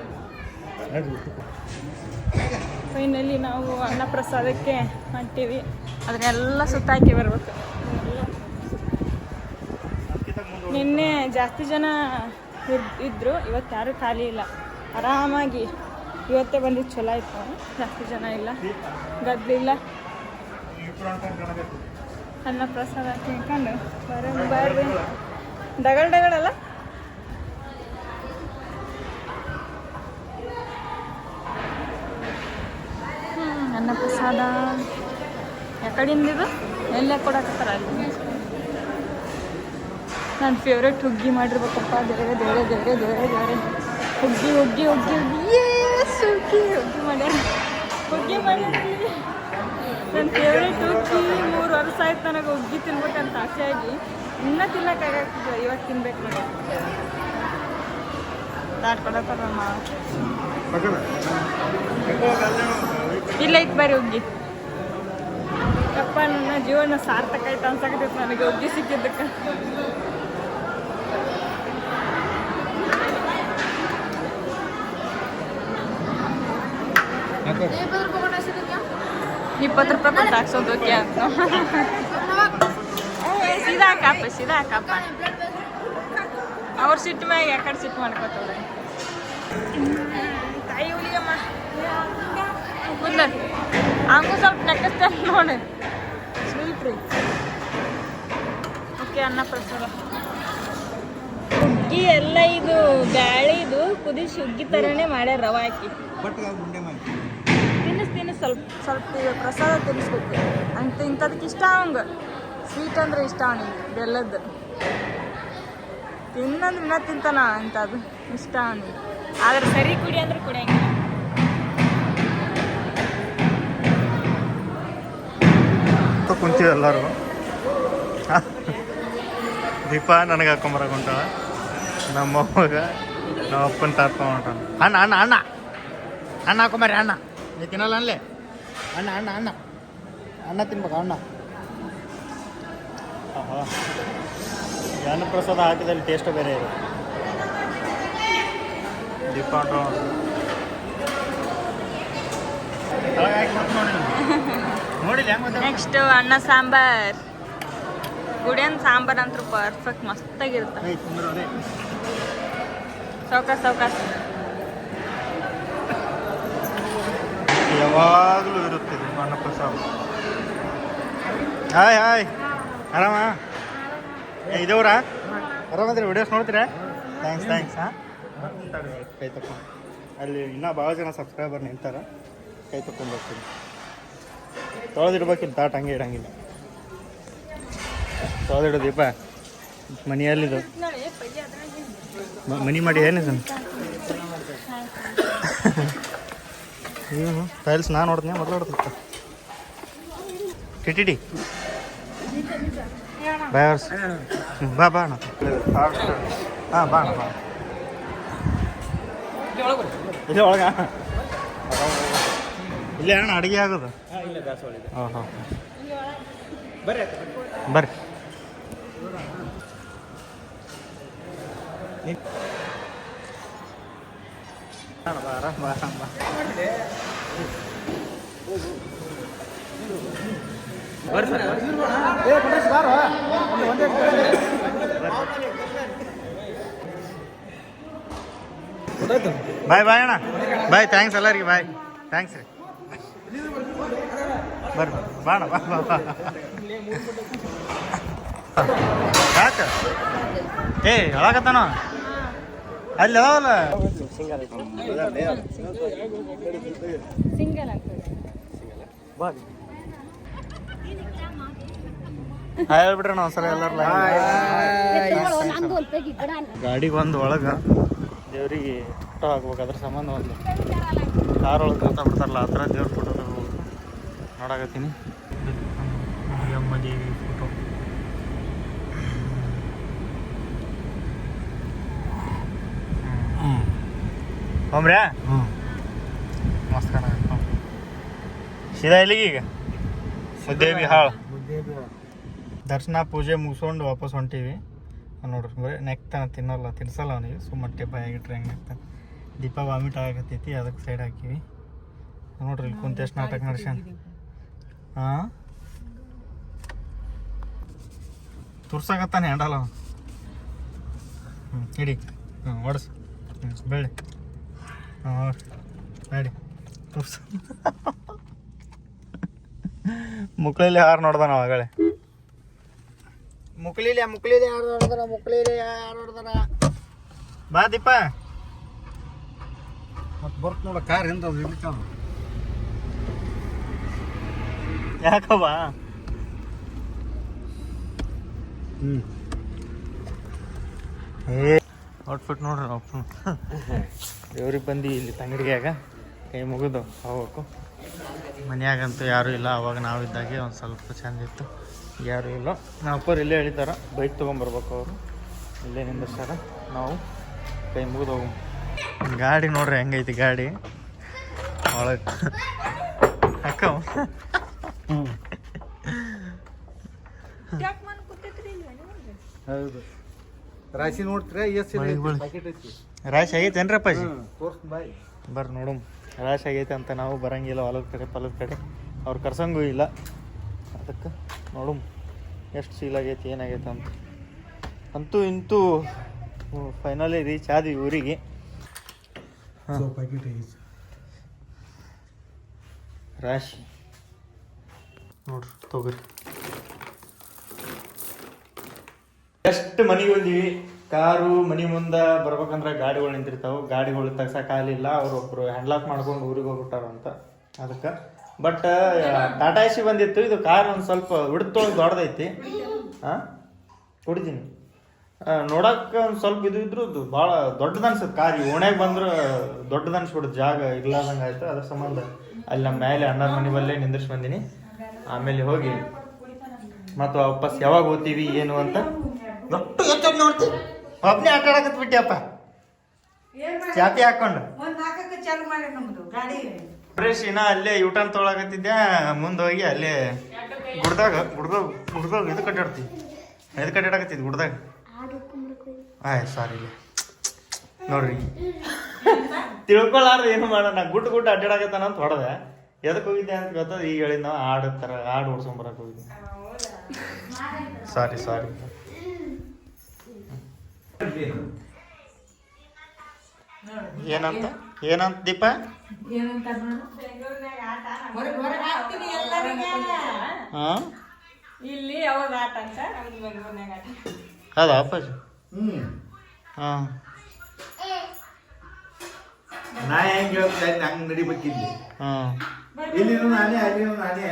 ಫೈನಲಿ ನಾವು ಅನ್ನ ಪ್ರಸಾದಕ್ಕೆ ಹೊಂಟೀವಿ. ಅದನ್ನೆಲ್ಲ ಸುತ್ತಾಕಿ ಬರ್ಬೇಕು. ನಿನ್ನೆ ಜಾಸ್ತಿ ಜನ ಇದ್ದರು, ಇವತ್ತು ಯಾರೂ ಖಾಲಿ ಇಲ್ಲ. ಆರಾಮಾಗಿ ಇವತ್ತೇ ಬಂದಿದ್ದು ಚಲೋ ಆಯ್ತು. ಜಾಸ್ತಿ ಜನ ಇಲ್ಲ, ಗದ್ದಲಿಲ್ಲ. ಅನ್ನ ಪ್ರಸಾದ ತಿನ್ಕೊಂಡು ಬರ್ರಿ. ಡಗಳಲ್ಲ ಅನ್ನ ಪ್ರಸಾದ ಯಾಕಡಿಂದ ಇದು ಎಲ್ಲ ಕೊಡಕತ್ತಾರ ಅಲ್ಲಿ. ನನ್ನ ಫೇವ್ರೇಟ್ ಹುಗ್ಗಿ ಮಾಡಿರ್ಬೇಕಪ್ಪ. ದೇವರೇ ದೇವರೇ ದೇವರೇ ದೇವರೇ ದೇವರೇ. ಹುಗ್ಗಿ ಹುಗ್ಗಿ ಹುಗ್ಗಿ ಹುಗ್ಗಿ ಹುಗ್ಗಿ ಹುಗ್ಗಿ ಮಾಡ್ಯಾರ. ಹುಗ್ಗಿ ಮಾಡ್ಯಾರ. ನನ್ನ ಫೇವ್ರೇಟ್ ಹುಗ್ಗಿ. 3 ವರ್ಷ ಆಯ್ತು ನನಗೆ ಹುಗ್ಗಿ ತಿನ್ಬೇಕಂತ ಆಸೆ ಆಗಿ. ಇನ್ನೂ ತಿನ್ನೋಕ್ಕಾಗತ್ತಿಲ್ಲ. ಇವಾಗ ತಿನ್ಬೇಕು ನೋಡಿ. ಕೊಡತ್ತಾರ ಇಲ್ಲ ಐತೆ ಬರ್ರಿ ಹುಗ್ಗಿ. ಯಪ್ಪ ನನ್ನ ಜೀವನ ಸಾರ್ಥಕ ಆಯ್ತು ಅನ್ಸಕತ್ತೈತೆ ನನಗೆ ಹುಗ್ಗಿ ಸಿಕ್ಕಿದ್ದಕ್ಕೆ. ₹20 ಕೊಟ್ಟು ಹಾಕ್ಸೋದು ಓಕೆ ಅಂತ. ಸೀದಾ ಹಾಕಪ್ಪ ಸೀದಾ ಹಾಕಪ್ಪ. ಅವ್ರ ಸಿಟ್ಟು ಮ್ಯಾಗ ಯಾಕಡೆ ಸಿಟ್ಟು ಮಾಡ್ಕೊತವ್ರೆ. ತಾಯಿ ಹುಲಿಯಮ್ಮ ಮುಂದ ಹಂಗೂ ಸ್ವಲ್ಪ ನೆಕ್ಕಸ್ತಾರೆ ನೋಡಿ. ಸ್ವೀಟ್ ರೀ. ಓಕೆ ಅನ್ನ ಪ್ರಸಾದ ಹುಗ್ಗಿ ಎಲ್ಲ ಇದು ಬ್ಯಾಳಿದು ಕುದಿಸಿ ಹುಗ್ಗಿ ಥರನೇ ಮಾಡ್ಯಾರ ರವೆ ಹಾಕಿ. ತಿನ್ನಿಸ್ ಸ್ವಲ್ಪ ಸ್ವಲ್ಪ ಪ್ರಸಾದ ತಿನ್ನಿಸ್ಬೇಕು ಅಂತ. ಇಂಥದಕ್ಕೆ ಇಷ್ಟ ಅವಂಗೆ ಸ್ವೀಟ್ ಅಂದ್ರೆ ಇಷ್ಟ ಅವನಿಗೆ ಬೆಲ್ಲದ್ದು. ತಿನ್ನಂದ್ರೆ ಇನ್ನೂ ತಿಂತಾನ ಇಂಥದ್ದು ಇಷ್ಟ ಅವನಿಗೆ. ಆದ್ರೆ ಸರಿ ಕುಡಿ ಅಂದ್ರೆ ಕುಡಿಯಂಗಿಲ್ಲ. ಕುಂತೀವಿ ಎಲ್ಲರೂ. ದೀಪ ನನಗೆ ಹಾಕೊಂಬರಕ್ಕೆ ಹೊಂಟಾಳ. ನಮ್ಮ ಅವಾಗ ನಮ್ಮ ಅಪ್ಪನ ತಾರ್ಕೊಂಡು ಹೊಂಟಾನ. ಅಣ್ಣ ಅಣ್ಣ ಅಣ್ಣ ಅಣ್ಣ ಹಾಕೊಂಬರ್ರಿ ಅಣ್ಣ. ನೀ ತಿನ್ನಲ್ಲ ಅಲ್ಲೇ ಅಣ್ಣ ಅಣ್ಣ ಅಣ್ಣ ಅಣ್ಣ ತಿನ್ಬೇಕು ಅಣ್ಣ. ಅನ್ನ ಪ್ರಸಾದ ಹಾಕಿದಲ್ಲಿ ಟೇಸ್ಟ್ ಬೇರೆ ಇದೆ. ದೀಪ ನೋಡಿ ನೆಕ್ಸ್ಟ್ ಅನ್ನ ಸಾಂಬಾರ್. ಗುಡಿಯನ್ ಸಾಂಬಾರ್ ಅಂತೂ ಪರ್ಫೆಕ್ಟ್ ಮಸ್ತಾಗಿರುತ್ತೆ. ಸೌಕಾಸ ಸೌಕಾಸ ಯಾವಾಗಲೂ ಇರುತ್ತೆ ಅನ್ನ ಪ್ರಸಾದ. ಹಾಯ್ ಹಾಯ್ ಆರಾಮ ಇದೇವ್ರ ಆರಾಮದ್ರಿ? ವಿಡಿಯೋಸ್ ನೋಡ್ತೀರಾ? ಥ್ಯಾಂಕ್ಸ್ ಹಾಂ. ಕೈ ತಕೊಂಡು ಅಲ್ಲಿ ಇನ್ನೂ ಭಾಳ ಜನ ಸಬ್ಸ್ಕ್ರೈಬರ್ ನಿಂತಾರ. ಕೈ ತಕೊಂಡು ಬರ್ತೀನಿ. ತೊಳೆದಿಡ್ಬೇಕಿಲ್ಲ ತಾಟ್ ಹಂಗೆ ಇಡಂಗಿಲ್ಲ. ತೊಳೆದಿಡು ದೀಪ. ಮನೆಯಲ್ಲಿದು ಮನಿ ಮಾಡಿ ಏನಿದೆ ಏನು ಟೈಲ್ಸ್ ನಾನು ನೋಡ್ತೀನಿ ಮೊದಲು ಹೊಡ್ತಿರ್ತ ಟಿಟಿ ಬಾಯರ್ಸ್ ಬಾ ಬಾ ಅಣ್ಣ. ಹಾಂ ಬಾ ಅಣ್ಣ ಬಾ. ಇಲ್ಲೇ ಒಳಗ ಇಲ್ಲೇ ಅಣ್ಣ ಅಡುಗೆ ಆಗೋದು. ಹಾಂ ಹಾಂ ಬರ್ರಿ ಬರ್ರಿ. ಆರಾಮ್ ಬಾ ಆರಾಮ್ ಬಾ. ಬಾಯ್ ಬಾಯ್ ಅಣ್ಣ ಬಾಯ್. ಥ್ಯಾಂಕ್ಸ್ ಎಲ್ಲರಿಗೆ ಬಾಯ್. ಥ್ಯಾಂಕ್ಸ್ ರೀ. ಬರ್ರಿ ಬಾಣ ಬಾ ಬಾ ಬಾ. ಯಾಕೆ ಏ ಹೇಳಕತ್ತಾನ ಅಲ್ಲಿ ಅದಾವಲ್ಲ ಸಿಂಗಲ್ ಅಂತ ಹೇಳ್ಬಿಟ್ರೆ ನಾವು ಒಂದ್ಸಲ ಎಲ್ಲರ ಗಾಡಿಗೆ ಒಂದು ಒಳಗೆ ದೇವ್ರಿಗೆ ಫೋಟೋ ಹಾಕ್ಬೇಕು. ಅದ್ರ ಸಂಬಂಧ ಒಂದು ಕಾರ್ ಒಳಗೆ ಕೂತಾ ಬಿಡ್ತಾರಲ್ಲ ಆ ಥರ ದೇವ್ರ ಫೋಟೋ ನೋಡಾಕತ್ತೀನಿ. ಅಮ್ಮ ದೇವಿ ಫೋಟೋ. ಹೋಮ್ರ್ಯಾ ಮಸ್ತ್ ಕಾಣ. ಸೀದಾ ಇಲ್ಲಿಗೆ ಈಗ ಮುದ್ದೇಬಿ ಹಾಳು. ದರ್ಶನ ಪೂಜೆ ಮುಗಿಸ್ಕೊಂಡು ವಾಪಸ್ ಹೊಂಟೀವಿ. ನೋಡ್ರಿ ಬರೀ ನೆಕ್ತಾನ ತಿನ್ನಲ್ಲ ತಿನ್ಸಲ್ಲ ಅವನಿಗೆ. ಸುಮ್ಮಟ್ಟೆ ಬಾಯಾಗಿಟ್ರೆ ಹೆಂಗೆ ಆಗ್ತಾನೆ. ದೀಪ ವಾಮಿಟ್ ಆಗತ್ತೈತಿ ಅದಕ್ಕೆ ಸೈಡ್ ಹಾಕಿವಿ. ನೋಡ್ರಿ ಇಲ್ಲಿ ಕುಂತ ಎಷ್ಟು ನಾಟಕ ನಡ್ಸ್ಯಾನ. ಹಾಂ ತುರ್ಸಾಕತ್ತಾನೆ ಹ್ಯಾಂಡಲ್ಲ. ಹಿಡಿ ಓಡಿಸ್ ಬೆಳ್ಳಿ ನಡಿ ತುರ್ಸ. ಮುಕ್ಳಲ್ಲಿ ಯಾರು ನೋಡ್ದ ನಾವು ಆಗಳೆ. ಮುಕ್ಳಿಲಿ ಯಾರು ನೋಡ್ದಾರ? ಮುಕ್ಳಿಲಿ ಯಾರು ನೋಡ್ದಾರ? ಬಾ ದೀಪ. ಮತ್ತೆ ಬರ್ತ ನೋಡ ಕಾರ್ ಹಿಂದ ಯಾಕವ್ವ ಏ ಔಟ್ಫಿಟ್ ನೋಡ್ರಿ ಅಪ್ಪ ದೇವ್ರಿಗೆ ಬಂದು ಇಲ್ಲಿ ತಂಗಡಿಯಾಗ ಕೈ ಮುಗಿದು ಹೋಗ್ಬೇಕು. ಮನ್ಯಾಗಂತೂ ಯಾರೂ ಇಲ್ಲ. ಅವಾಗ ನಾವಿದ್ದಾಗೆ ಒಂದು ಸ್ವಲ್ಪ ಚಂದ ಇತ್ತು. ಯಾರೂ ಇಲ್ಲ. ನಮ್ಮ ಅಪ್ಪರು ಇಲ್ಲೇ ಹೇಳಿದಾರ ಬೈಕ್ ತೊಗೊಂಬರ್ಬೇಕು ಅವರು. ಇಲ್ಲೇ ನಿಂದಿರ್ತಾರ. ನಾವು ಕೈ ಮುಗಿದು ಹೋಗು. ಗಾಡಿ ನೋಡ್ರಿ ಹೆಂಗೈತಿ ಗಾಡಿ ಒಳಗೆ ಅಕ್ಕ. ಹೌದು ರಾಶಿ ನೋಡ್ತೀರಾ ಎಷ್ಟು ಪ್ಯಾಕೆಟ್ ಐತಿ? ರಾಶಿ ಆಗೈತೇನ್ರಿ ಅಪ್ಪಾಜಿ? ತೋರ್ಸ್ ಬಾಯ್ ಬರ್ರಿ ನೋಡು. ರಾಶಿ ಆಗೈತೆ ಅಂತ ನಾವು ಬರಂಗಿಲ್ಲ ಹೊಲದ ಕಡೆ ಪಲದ ಕಡೆ. ಅವ್ರು ಕರ್ಸಂಗೂ ಇಲ್ಲ. ಅದಕ್ಕೆ ನೋಡು ಎಷ್ಟು ಸೀಲ್ ಆಗೈತಿ ಏನಾಗೈತೆ ಅಂತ. ಅಂತೂ ಇಂತೂ ಫೈನಲಿ ರೀಚ್ ಆದ್ವಿ ಊರಿಗೆ. ಪ್ಯಾಕೆಟ್ ಐತಿ ರಾಶಿ ನೋಡ್ರಿ ತೊಗೊರಿ. ಎಷ್ಟು ಮನೆಗೆ ಹೋದ್ವಿ. ಕಾರು ಮನೆ ಮುಂದೆ ಬರ್ಬೇಕಂದ್ರೆ ಗಾಡಿಗಳು ನಿಂತಿರ್ತಾವೆ. ಗಾಡಿಗಳು ತಗ್ಸಕ್ಕಾಗಲಿಲ್ಲ. ಅವರೊಬ್ರು ಹ್ಯಾಂಡ್ಲಾಕ್ ಮಾಡ್ಕೊಂಡು ಊರಿಗೆ ಹೋಗ್ಬಿಟ್ಟಾರ ಅಂತ. ಅದಕ್ಕೆ ಬಟ್ ಟಾಟಾ ಎಸಿ ಬಂದಿತ್ತು. ಇದು ಕಾರ್ ಒಂದು ಸ್ವಲ್ಪ ಹಿಡ್ತೊಳಗೆ ದೊಡ್ಡದೈತಿ. ಹಾಂ ಕುಡಿತೀನಿ ನೋಡಕ್ಕೆ ಒಂದು ಸ್ವಲ್ಪ ಇದು ಇದ್ರು ಭಾಳ ದೊಡ್ಡದು ಅನ್ಸುತ್ತೆ ಕಾರ್. ಈ ಓಣ್ಯಾಗ ಬಂದ್ರೆ ದೊಡ್ಡದು ಅನ್ಸ್ಬಿಡುತ್ತೆ. ಜಾಗ ಇರ್ಲಾರ್ದಂಗೆ ಆಯ್ತು. ಅದ್ರ ಸಂಬಂಧ ಅಲ್ಲಿ ನಮ್ಮ ಮೇಲೆ ಅಣ್ಣರ ಮನೆ ಬಲ್ಲೇ ನಿಂದಿರ್ಸಿ ಬಂದೀನಿ. ಆಮೇಲೆ ಹೋಗಿ ಮತ್ತು ವಾಪಸ್ ಯಾವಾಗ ಹೋಗ್ತೀವಿ ಏನು ಅಂತ ದೊಡ್ಡ ಎತ್ತೋಗಿ ನೋಡ್ತೀವಿ. ಒಬ್ಬನೇ ಆಟ ಆಡಕತ್ ಬಿಟ್ಟಿಯಪ್ಪ ಚಾತಿ ಹಾಕೊಂಡು. ಫ್ರೆಶ್ ಇನ್ನ ಅಲ್ಲೇ ಯೂಟರ್ನ್ ತೊಗೊಳಕತ್ತಿದ್ದೆ. ಮುಂದೆ ಹೋಗಿ ಅಲ್ಲೇ ಗುಡ್ದಾಗ ಇದು ಕಟ್ಟಾಡ್ತೀವಿ. ಇದು ಕಟ್ಟಾಡಕತ್ತಿದ್ವಿ ಗುಡ್ದಾಗ. ಸಾರಿ ನೋಡ್ರಿ ತಿಳ್ಕೊಳ್ಳಾರ್ದು ಏನು ಮಾಡೋಣ. ಗುಡ್ಡ ಅಡ್ಡಾಡಕತ್ತಾನ ಅಂತ ಹೊಡೆದೆ. ಎದಕ್ಕೆ ಹೋಗಿದ್ದೆ ಅಂತ ಗೊತ್ತದ. ಈಗ ಹೇಳಿದ್ ನಾವು ಹಾಡು ಓಡ್ಸ್ಕೊಂಬರಕ್ಕೆ ಹೋಗಿದ್ದೆ. ಸಾರಿ ಏನಂತ ದೀಪ? ಇಲ್ಲಿ ಯಾವಾಗ ಆಟ ಅಂತ ಅದ ಅಪ್ಪಾಜಿ. ಹಾಂ ನಾ ಹೆಂಗೆ ಹೇಳ್ತಾ ಇದ್ದೆ ಹಂಗೆ ನಡಿಬೇಕಿದ್ದೆ. ಹಾಂ ಇಲ್ಲಿನೂ ನಾನೇ ಅಲ್ಲಿನೂ ನಾನೇ.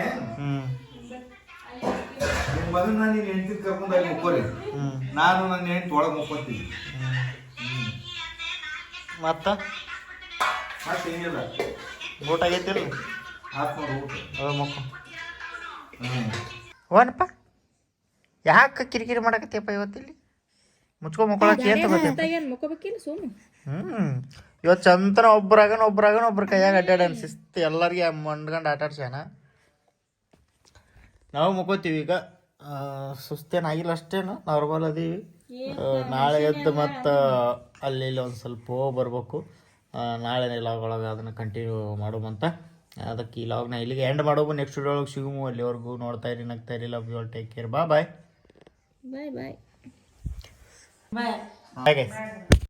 ನಿಮ್ಮ ಮಗನ ನಾನು ನೀನು ಹೆಂಡತಿ ಕರ್ಕೊಂಡು ಅಲ್ಲಿ ಮುಕ್ಕೋರಿ. ನಾನು ನನ್ನ ಹೆಂಡತಿ ಒಳಗೆ ಮುಕ್ಕೋತೀನಿ. ಮತ್ತೆ ಏನಿಲ್ಲ ಊಟ ಆಗೈತಿಲ್ಲ? ಆತ್ಮರು ಊಟ ಅದ ಮಕ್ಕ ಓನಪ್ಪ ಯಾಕೆ ಕಿರಿಕಿರಿ ಮಾಡಕತ್ತೀಯಪ್ಪ ಇವತ್ತಿಲ್ಲಿ? ಮುಚ್ಕೊಳಕ್ಕೆ ಏನು ಮುಕ್ಕೋಬೇಕಿಲ್ಲ ಸುಮ್ಮನೆ. ಇವತ್ತು ಚಂತನ ಒಬ್ರ ಕೈಯಾಗ ಅಡ್ಡಾಡನ್ ಶಿಸ್ತು ಎಲ್ಲರಿಗೆ ಮಂಡ್ಕೊಂಡು ಆಟಾಡ್ಸ್ಯಾನ. ನಾವು ಮುಕ್ಕೋತೀವಿ ಈಗ. ಸುಸ್ತೇನಾಗಿಲ್ಲ ಅಷ್ಟೇನು, ನಾರ್ಮಲ್ ಅದೀವಿ. ನಾಳೆ ಎದ್ದು ಮತ್ತು ಅಲ್ಲಿ ಒಂದು ಸ್ವಲ್ಪ ಬರ್ಬೇಕು. ನಾಳೆ ಲಾಗ್ ಒಳಗೆ ಅದನ್ನು ಕಂಟಿನ್ಯೂ ಮಾಡೋಮಂತ. ಅದಕ್ಕೆ ಈ ಲಾಗ್ನ ಇಲ್ಲಿಗೆ ಎಂಡ್ ಮಾಡೋದು. ನೆಕ್ಸ್ಟ್ ವಿಡಿಯೋ ಒಳಗೆ ಸಿಗುಮು. ಅಲ್ಲಿವರೆಗೂ ನೋಡ್ತಾ ಇರಿ, ನಗ್ತಾ ಇರಿ. Love you all, take care. Bye. Bye. ಹಾಗೆ